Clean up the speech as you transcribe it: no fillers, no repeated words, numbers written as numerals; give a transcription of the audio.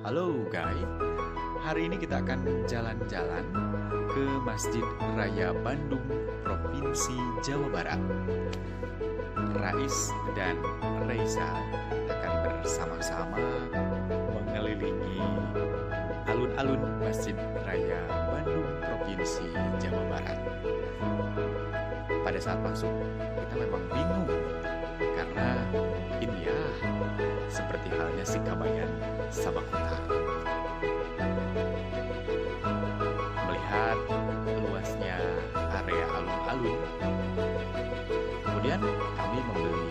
Halo guys, hari ini kita akan jalan-jalan ke Masjid Raya Bandung, Provinsi Jawa Barat. Rais dan Reza akan bersama-sama mengelilingi alun-alun Masjid Raya Bandung, Provinsi Jawa Barat. Pada saat masuk, kita memang bingung karena ini ya seperti halnya Sikabayan sama kota. Melihat luasnya area alun-alun, kemudian kami membeli